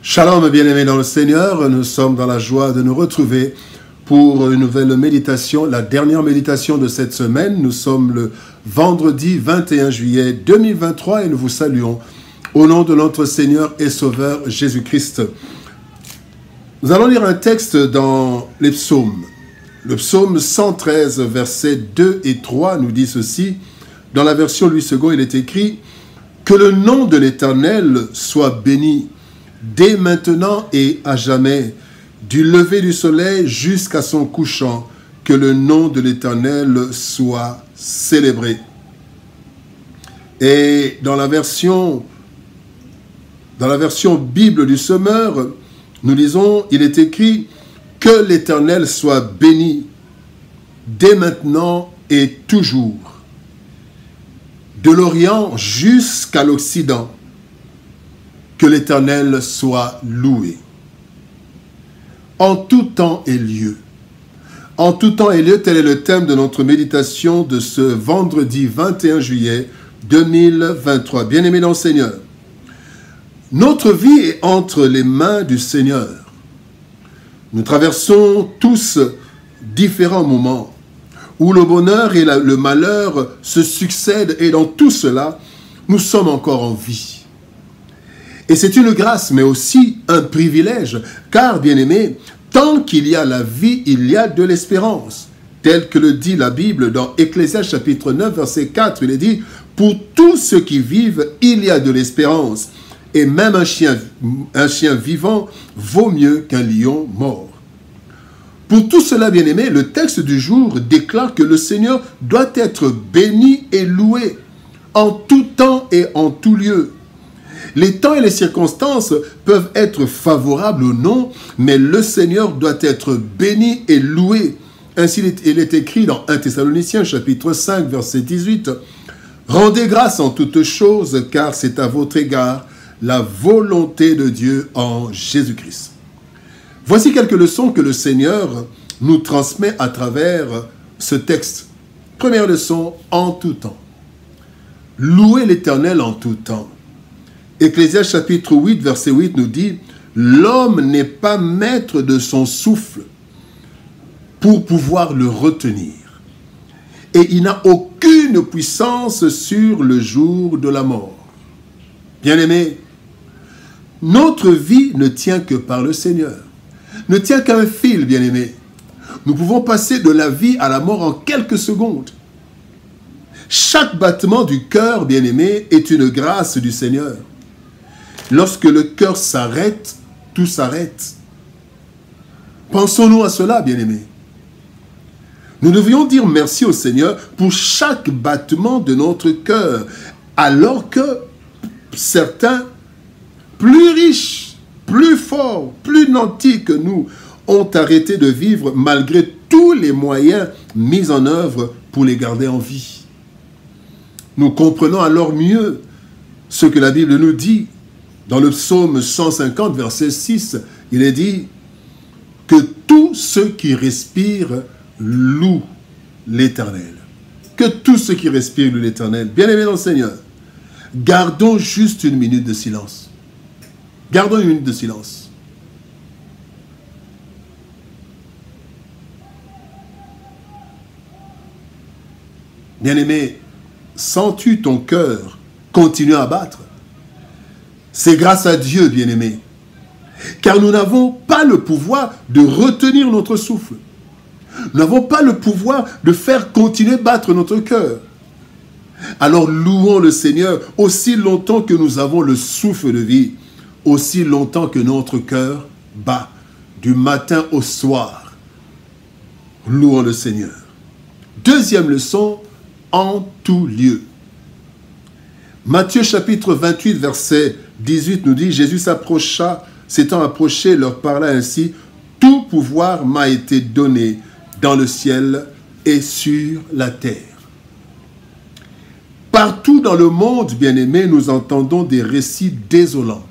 Shalom, bien-aimés dans le Seigneur, nous sommes dans la joie de nous retrouver pour une nouvelle méditation, la dernière méditation de cette semaine. Nous sommes le vendredi 21 juillet 2023 et nous vous saluons au nom de notre Seigneur et Sauveur Jésus-Christ. Nous allons lire un texte dans les psaumes. Le psaume 113, versets 2 et 3 nous dit ceci. Dans la version Louis II, il est écrit « Que le nom de l'Éternel soit béni dès maintenant et à jamais, du lever du soleil jusqu'à son couchant, que le nom de l'Éternel soit célébré. » Et dans la version Bible du Semeur, nous lisons, il est écrit « Que l'Éternel soit béni dès maintenant et toujours, de l'Orient jusqu'à l'Occident. Que l'Éternel soit loué. » En tout temps et lieu. En tout temps et lieu, tel est le thème de notre méditation de ce vendredi 21 juillet 2023. Bien-aimés dans le Seigneur, notre vie est entre les mains du Seigneur. Nous traversons tous différents moments où le bonheur et le malheur se succèdent et dans tout cela, nous sommes encore en vie. Et c'est une grâce, mais aussi un privilège, car, bien-aimés, tant qu'il y a la vie, il y a de l'espérance. Tel que le dit la Bible dans Ecclésiaste chapitre 9, verset 4, il est dit « Pour tous ceux qui vivent, il y a de l'espérance, et même un chien vivant vaut mieux qu'un lion mort. » Pour tout cela, bien-aimés, le texte du jour déclare que le Seigneur doit être béni et loué en tout temps et en tout lieu. Les temps et les circonstances peuvent être favorables ou non, mais le Seigneur doit être béni et loué. Ainsi, il est écrit dans 1 Thessaloniciens, chapitre 5, verset 18, « Rendez grâce en toutes choses, car c'est à votre égard la volonté de Dieu en Jésus-Christ. » Voici quelques leçons que le Seigneur nous transmet à travers ce texte. Première leçon, en tout temps. Louer l'Éternel en tout temps. Ecclésiaste chapitre 8, verset 8 nous dit « L'homme n'est pas maître de son souffle pour pouvoir le retenir. Et il n'a aucune puissance sur le jour de la mort. » Bien-aimés, notre vie ne tient que par le Seigneur. Ne tient qu'à un fil, bien-aimés. Nous pouvons passer de la vie à la mort en quelques secondes. Chaque battement du cœur, bien-aimé, est une grâce du Seigneur. Lorsque le cœur s'arrête, tout s'arrête. Pensons-nous à cela, bien-aimés. Nous devrions dire merci au Seigneur pour chaque battement de notre cœur, alors que certains, plus riches, plus forts, plus nantis que nous, ont arrêté de vivre malgré tous les moyens mis en œuvre pour les garder en vie. Nous comprenons alors mieux ce que la Bible nous dit. Dans le psaume 150, verset 6, il est dit que tous ceux qui respirent louent l'Éternel. Que tous ceux qui respirent louent l'Éternel. Bien-aimés dans le Seigneur, gardons juste une minute de silence. Gardons une minute de silence. Bien-aimé, sens-tu ton cœur continuer à battre? C'est grâce à Dieu, bien-aimé, car nous n'avons pas le pouvoir de retenir notre souffle. Nous n'avons pas le pouvoir de faire continuer battre notre cœur. Alors louons le Seigneur aussi longtemps que nous avons le souffle de vie, aussi longtemps que notre cœur bat, du matin au soir. Louons le Seigneur. Deuxième leçon, en tout lieu. Matthieu chapitre 28, verset 18 nous dit, Jésus s'étant approché, leur parla ainsi, « Tout pouvoir m'a été donné dans le ciel et sur la terre. » Partout dans le monde, bien-aimés, nous entendons des récits désolants.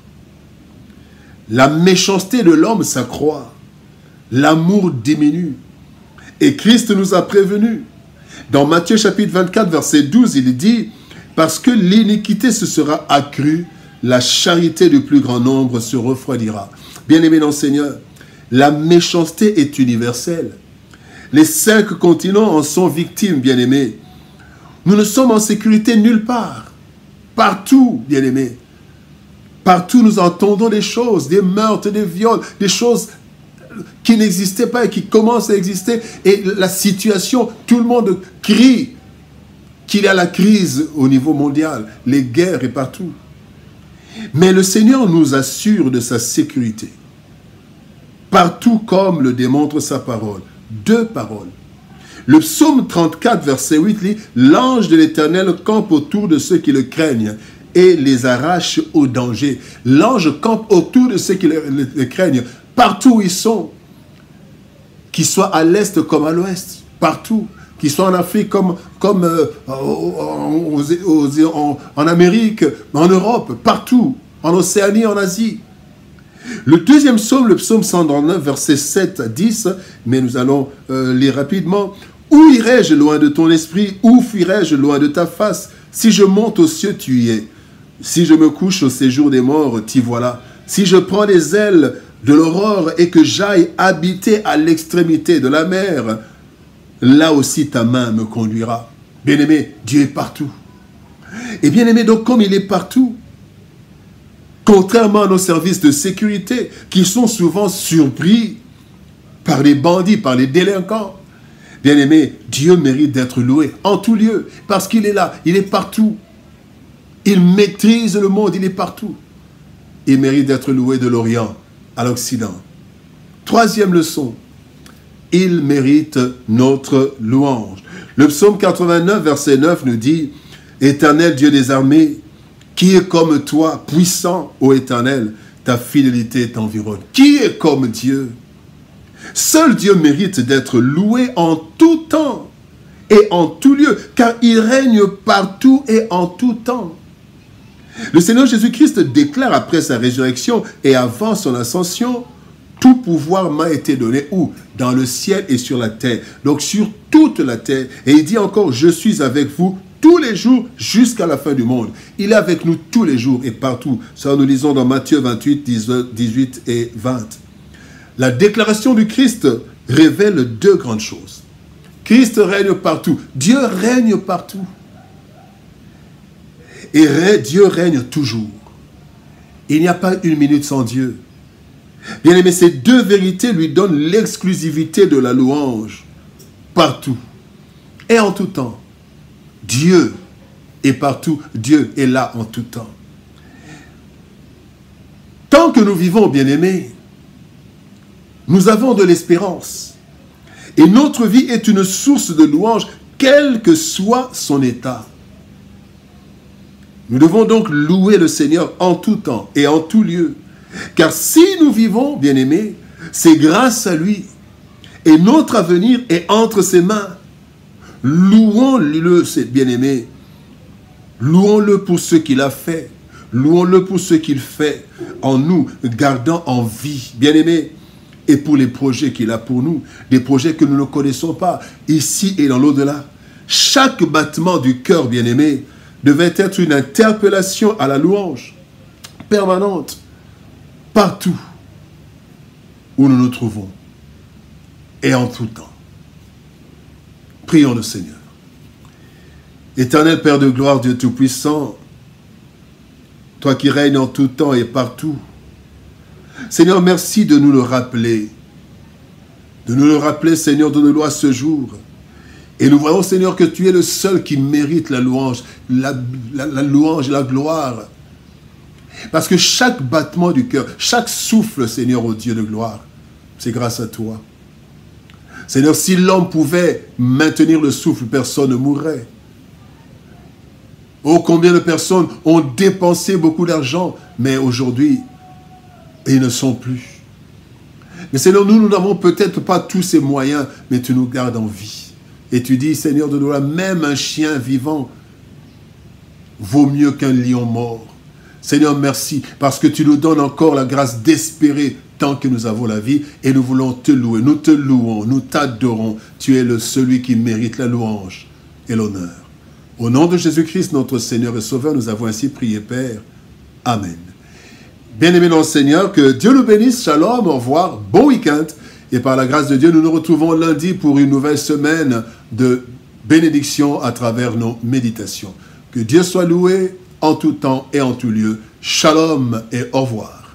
La méchanceté de l'homme s'accroît, l'amour diminue, et Christ nous a prévenus. Dans Matthieu chapitre 24, verset 12, il dit « Parce que l'iniquité se sera accrue, la charité du plus grand nombre se refroidira. Bien-aimés dans le Seigneur, la méchanceté est universelle. Les 5 continents en sont victimes, bien-aimés. Nous ne sommes en sécurité nulle part. Partout, bien-aimés. Partout, nous entendons des choses, des meurtres, des viols, des choses qui n'existaient pas et qui commencent à exister. Et la situation, tout le monde crie qu'il y a la crise au niveau mondial, les guerres et partout. Mais le Seigneur nous assure de sa sécurité. Partout comme le démontre sa parole. 2 paroles. Le psaume 34, verset 8 dit « L'ange de l'Éternel campe autour de ceux qui le craignent et les arrache au danger. » L'ange campe autour de ceux qui le craignent, partout où ils sont. Qu'ils soient à l'est comme à l'ouest, partout. Qu'ils soient en Afrique comme en Amérique, en Europe, partout. En Océanie, en Asie. Le deuxième psaume, le psaume 109, versets 7 à 10, mais nous allons lire rapidement. « Où irai-je loin de ton esprit? Où fuirai-je loin de ta face? Si je monte aux cieux, tu y es. Si je me couche au séjour des morts, t'y voilà. Si je prends les ailes de l'aurore et que j'aille habiter à l'extrémité de la mer, là aussi ta main me conduira. » Bien-aimé, Dieu est partout. Et bien-aimé, donc comme il est partout, contrairement à nos services de sécurité qui sont souvent surpris par les bandits, par les délinquants, bien-aimé, Dieu mérite d'être loué en tout lieu parce qu'il est là, il est partout. Il maîtrise le monde, il est partout. Il mérite d'être loué de l'Orient à l'Occident. 3e leçon, il mérite notre louange. Le psaume 89, verset 9 nous dit « Éternel Dieu des armées, qui est comme toi, puissant, ô Éternel, ta fidélité t'environne. » Qui est comme Dieu? Seul Dieu mérite d'être loué en tout temps et en tout lieu, car il règne partout et en tout temps. Le Seigneur Jésus-Christ déclare après sa résurrection et avant son ascension, « Tout pouvoir m'a été donné, où? Dans le ciel et sur la terre. » Donc sur toute la terre. Et il dit encore, « Je suis avec vous tous les jours jusqu'à la fin du monde. » Il est avec nous tous les jours et partout. Ça, nous lisons dans Matthieu 28, 18 et 20. La déclaration du Christ révèle 2 grandes choses. Christ règne partout. Dieu règne partout. Et Dieu règne toujours. Il n'y a pas une minute sans Dieu. Bien aimé, ces 2 vérités lui donnent l'exclusivité de la louange. Partout. Et en tout temps. Dieu est partout. Dieu est là en tout temps. Tant que nous vivons, bien-aimés, nous avons de l'espérance. Et notre vie est une source de louange, quel que soit son état. Nous devons donc louer le Seigneur en tout temps et en tout lieu. Car si nous vivons, bien-aimés, c'est grâce à lui. Et notre avenir est entre ses mains. Louons-le, bien-aimé. Louons-le pour ce qu'il a fait. Louons-le pour ce qu'il fait en nous, gardant en vie, bien-aimé. Et pour les projets qu'il a pour nous, des projets que nous ne connaissons pas, ici et dans l'au-delà. Chaque battement du cœur, bien-aimé, devait être une interpellation à la louange permanente, partout où nous nous trouvons et en tout temps. Prions le Seigneur. Éternel Père de gloire, Dieu Tout-Puissant, toi qui règnes en tout temps et partout, Seigneur, merci de nous le rappeler. De nous le rappeler, Seigneur, de nous à ce jour. Et nous voyons, Seigneur, que tu es le seul qui mérite la louange, la louange et la gloire. Parce que chaque battement du cœur, chaque souffle, Seigneur, ô Dieu de gloire, c'est grâce à toi. Seigneur, si l'homme pouvait maintenir le souffle, personne ne mourrait. Oh, combien de personnes ont dépensé beaucoup d'argent, mais aujourd'hui, ils ne sont plus. Mais Seigneur, nous n'avons peut-être pas tous ces moyens, mais tu nous gardes en vie. Et tu dis, Seigneur, de nous, même un chien vivant vaut mieux qu'un lion mort. Seigneur, merci, parce que tu nous donnes encore la grâce d'espérer tant que nous avons la vie, et nous voulons te louer. Nous te louons, nous t'adorons. Tu es celui qui mérite la louange et l'honneur. Au nom de Jésus-Christ, notre Seigneur et Sauveur, nous avons ainsi prié, Père. Amen. Bien-aimés dans le Seigneur, que Dieu nous bénisse. Shalom, au revoir, bon week-end. Et par la grâce de Dieu, nous nous retrouvons lundi pour une nouvelle semaine de bénédiction à travers nos méditations. Que Dieu soit loué en tout temps et en tout lieu. Shalom et au revoir.